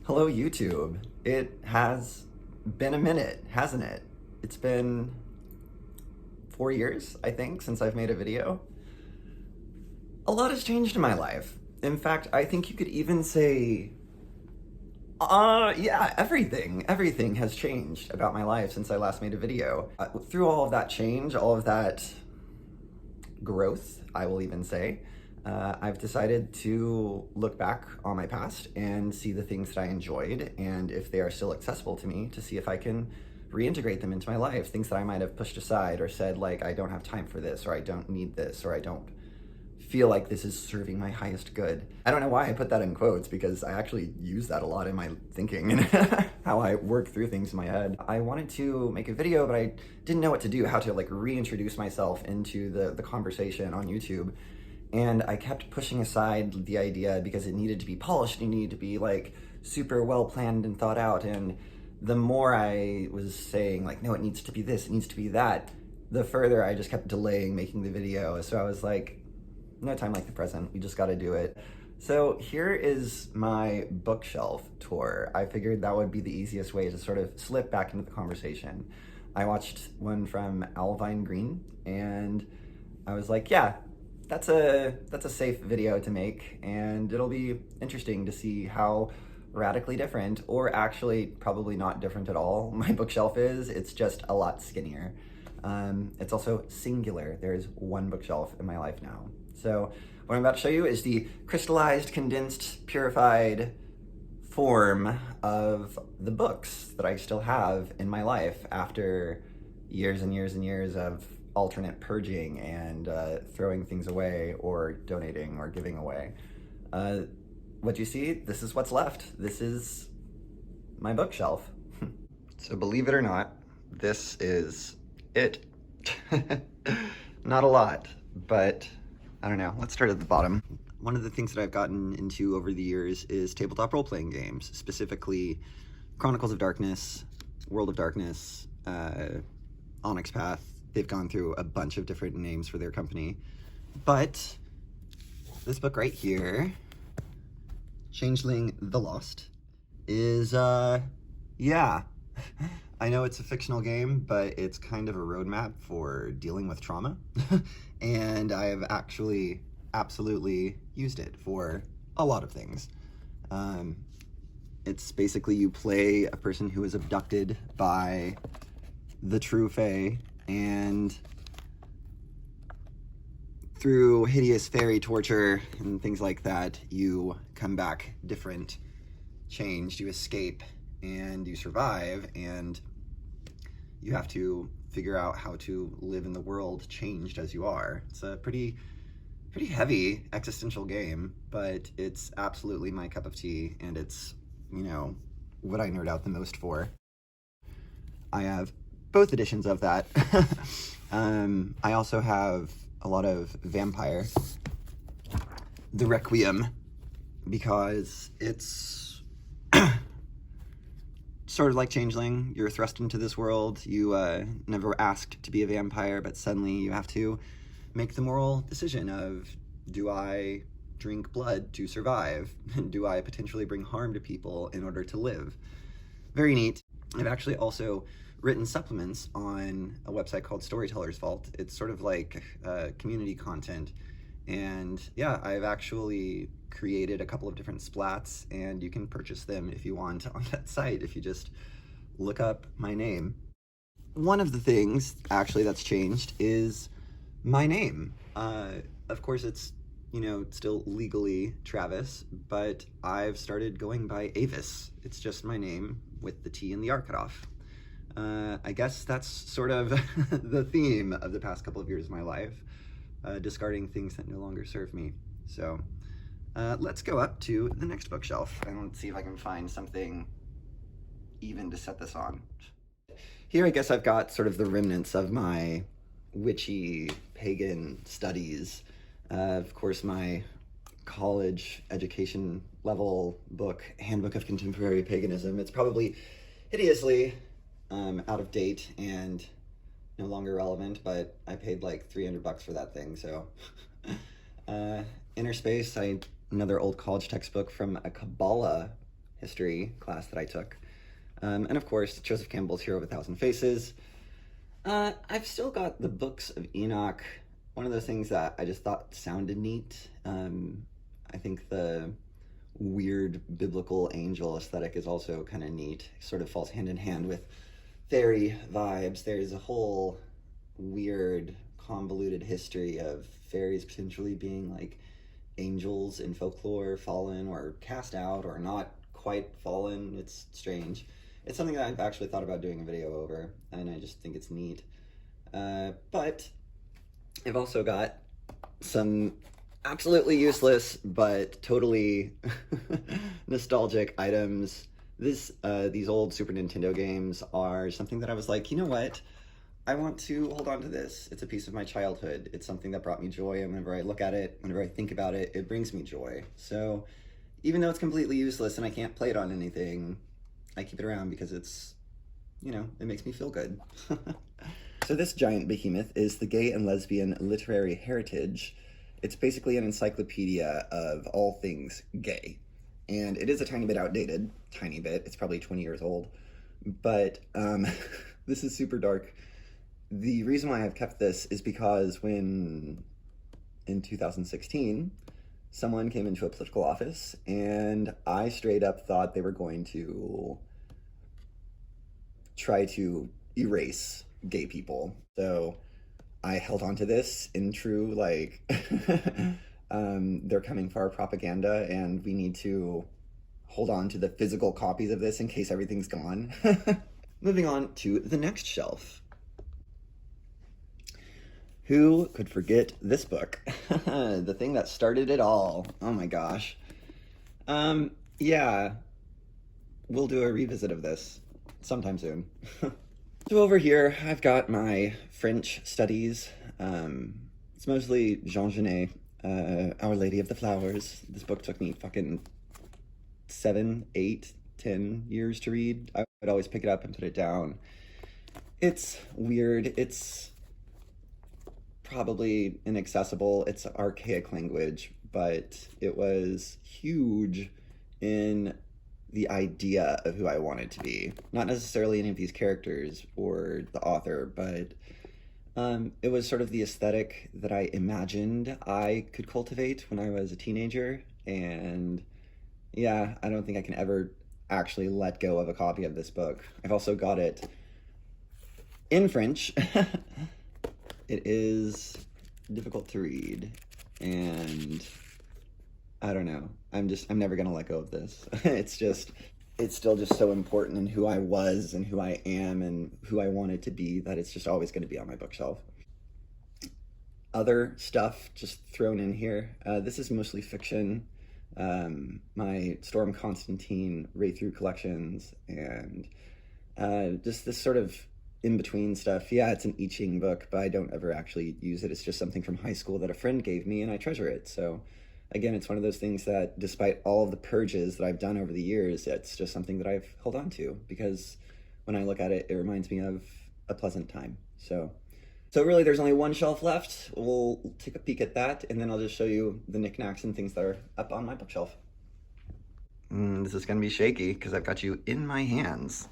Hello, YouTube. It has been a minute, hasn't it? It's been 4 years, I think, since I've made a video. A lot has changed in my life. In fact, I think you could even say, yeah, everything. Everything has changed about my life since I last made a video. Through all of that change, all of that growth, I will even say, I've decided to look back on my past and see the things that I enjoyed, and if they are still accessible to me, to see if I can reintegrate them into my life. Things that I might have pushed aside or said, like, I don't have time for this, or I don't need this, or I don't feel like this is serving my highest good. I don't know why I put that in quotes, because I actually use that a lot in my thinking and how I work through things in my head. I wanted to make a video, but I didn't know what to do, how to like reintroduce myself into the conversation on YouTube. And I kept pushing aside the idea because it needed to be polished, it needed to be like super well planned and thought out. And the more I was saying like, no, it needs to be this, it needs to be that, the further I just kept delaying making the video. So I was like, no time like the present, we just gotta do it. So here is my bookshelf tour. I figured that would be the easiest way to sort of slip back into the conversation. I watched one from Alvine Green and I was like, yeah, that's a safe video to make, and it'll be interesting to see how radically different, or actually probably not different at all, my bookshelf is. It's just a lot skinnier. It's also singular. There's one bookshelf in my life now. So what I'm about to show you is the crystallized, condensed, purified form of the books that I still have in my life after years and years and years of alternate purging and throwing things away or donating or giving away. What you see, this is what's left. This is my bookshelf. So believe it or not, this is it. Not a lot, but I don't know. Let's start at the bottom. One of the things that I've gotten into over the years is tabletop role-playing games, specifically Chronicles of Darkness, World of Darkness, Onyx Path. They've gone through a bunch of different names for their company. But this book right here, Changeling the Lost, is, yeah. I know it's a fictional game, but it's kind of a roadmap for dealing with trauma. And I have actually absolutely used it for a lot of things. It's basically you play a person who is abducted by the true Fae, and through hideous fairy torture and things like that, you come back different, changed, you escape, and you survive, and you have to figure out how to live in the world changed as you are. It's a pretty heavy existential game, but it's absolutely my cup of tea, and it's, you know, what I nerd out the most for. I have both editions of that. I also have a lot of Vampire, the Requiem, because it's sort of like Changeling. You're thrust into this world. You never asked to be a vampire, but suddenly you have to make the moral decision of, do I drink blood to survive? Do I potentially bring harm to people in order to live? Very neat. I've actually also written supplements on a website called Storyteller's Vault. It's sort of like community content. And yeah, I've actually created a couple of different splats, and you can purchase them if you want on that site if you just look up my name. One of the things actually that's changed is my name. Of course, it's, you know, still legally Travis, but I've started going by Avis. It's just my name with the T and the R cut off. I guess that's sort of the theme of the past couple of years of my life, discarding things that no longer serve me. So let's go up to the next bookshelf and let's see if I can find something even to set this on. Here I guess I've got sort of the remnants of my witchy pagan studies. Of course, my college education level book, Handbook of Contemporary Paganism. It's probably hideously out of date and no longer relevant, but I paid like $300 for that thing, so. Inner Space, another old college textbook from a Kabbalah history class that I took. And of course, Joseph Campbell's Hero of a Thousand Faces. I've still got the Books of Enoch. One of those things that I just thought sounded neat. I think the weird biblical angel aesthetic is also kind of neat. It sort of falls hand in hand with fairy vibes. There's a whole weird, convoluted history of fairies potentially being like angels in folklore, fallen or cast out or not quite fallen. It's strange. It's something that I've actually thought about doing a video over, and I just think it's neat. But I've also got some absolutely useless but totally nostalgic items. These old Super Nintendo games are something that I was like, you know what? I want to hold on to this. It's a piece of my childhood. It's something that brought me joy, and whenever I look at it, whenever I think about it, it brings me joy. So even though it's completely useless and I can't play it on anything, I keep it around because it's, you know, it makes me feel good. So this giant behemoth is the Gay and Lesbian Literary Heritage. It's basically an encyclopedia of all things gay. And it is a tiny bit outdated, tiny bit. It's probably 20 years old. But this is super dark. The reason why I've kept this is because when, in 2016, someone came into a political office and I straight up thought they were going to try to erase gay people. So I held on to this in true, like, they're coming for our propaganda and we need to hold on to the physical copies of this in case everything's gone. Moving on to the next shelf. Who could forget this book? The thing that started it all. Oh my gosh. Yeah, we'll do a revisit of this sometime soon. So over here, I've got my French studies. It's mostly Jean Genet, Our Lady of the Flowers. This book took me fucking 7, 8, 10 years to read. I would always pick it up and put it down. It's weird. It's probably inaccessible. It's archaic language, but it was huge in the idea of who I wanted to be. Not necessarily any of these characters or the author, but it was sort of the aesthetic that I imagined I could cultivate when I was a teenager. And yeah, I don't think I can ever actually let go of a copy of this book. I've also got it in French. It is difficult to read, and I don't know. I'm never gonna let go of this. It's still just so important in who I was and who I am and who I wanted to be that it's just always gonna be on my bookshelf. Other stuff just thrown in here. This is mostly fiction. My Storm Constantine Ray-Through collections and just this sort of in-between stuff. Yeah, it's an I Ching book, but I don't ever actually use it. It's just something from high school that a friend gave me and I treasure it. So again, it's one of those things that despite all of the purges that I've done over the years, it's just something that I've held on to because when I look at it, it reminds me of a pleasant time. So really there's only one shelf left. We'll take a peek at that and then I'll just show you the knickknacks and things that are up on my bookshelf. This is gonna be shaky because I've got you in my hands.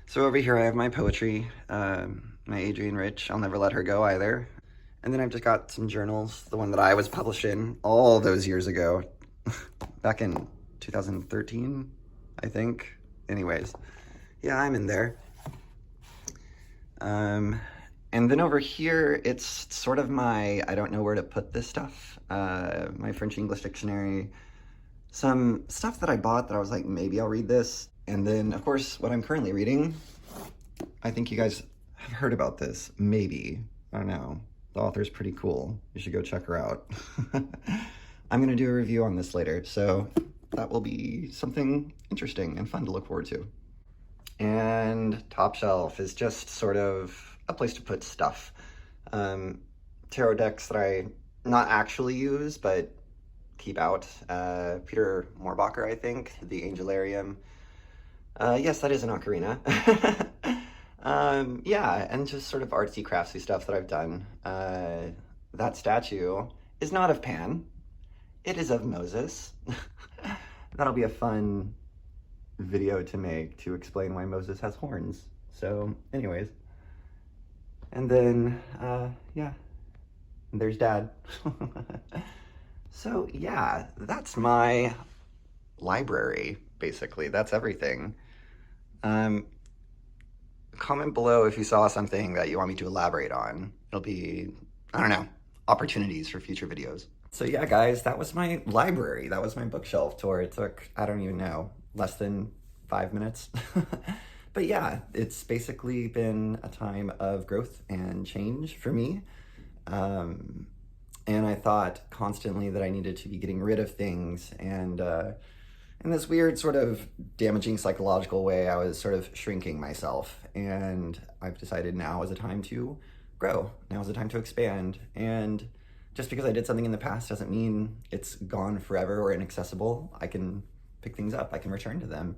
So over here I have my poetry, my Adrienne Rich, I'll never let her go either. And then I've just got some journals, the one that I was published in all those years ago, back in 2013, I think. Anyways, yeah, I'm in there. And then over here, it's sort of my, I don't know where to put this stuff, my French English dictionary, some stuff that I bought that I was like, maybe I'll read this. And then, of course, what I'm currently reading, I think you guys have heard about this, maybe. I don't know. The author's pretty cool. You should go check her out. I'm going to do a review on this later, so that will be something interesting and fun to look forward to. And top shelf is just sort of a place to put stuff. Tarot decks that I not actually use, but keep out. Peter Moorbacher, I think, the Angelarium. Yes, that is an ocarina. Yeah, and just sort of artsy craftsy stuff that I've done. That statue is not of Pan. It is of Moses. that'll be a fun video to make to explain why Moses has horns. So anyways, and then, yeah, there's Dad. So yeah, that's my library, basically. That's everything. Comment below if you saw something that you want me to elaborate on. It'll be, I don't know, opportunities for future videos. So yeah, guys, that was my library. That was my bookshelf tour. It took, I don't even know, less than 5 minutes. But yeah, it's basically been a time of growth and change for me. And I thought constantly that I needed to be getting rid of things, and in this weird sort of damaging psychological way, I was sort of shrinking myself, and I've decided now is a time to grow. Now is a time to expand. And just because I did something in the past doesn't mean it's gone forever or inaccessible. I can pick things up, I can return to them.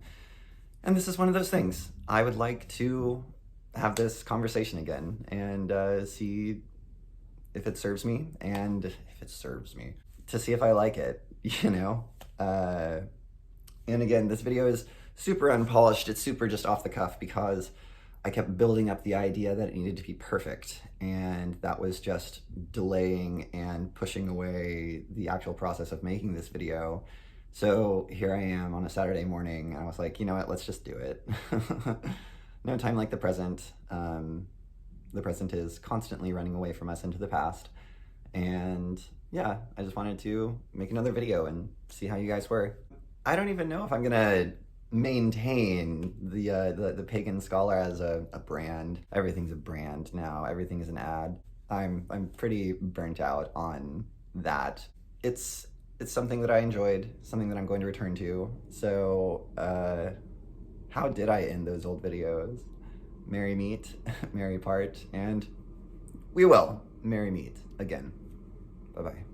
And this is one of those things. I would like to have this conversation again and see if it serves me, and if it serves me, to see if I like it, you know? And again, this video is super unpolished. It's super just off the cuff because I kept building up the idea that it needed to be perfect, and that was just delaying and pushing away the actual process of making this video. So here I am on a Saturday morning, and I was like, you know what, let's just do it. No time like the present. The present is constantly running away from us into the past. And yeah, I just wanted to make another video and see how you guys were. I don't even know if I'm gonna maintain the Pagan Scholar as a brand. Everything's a brand now. Everything is an ad. I'm pretty burnt out on that. It's something that I enjoyed, something that I'm going to return to. So how did I end those old videos? Merry meet, merry part, and we will merry meet again. Bye-bye.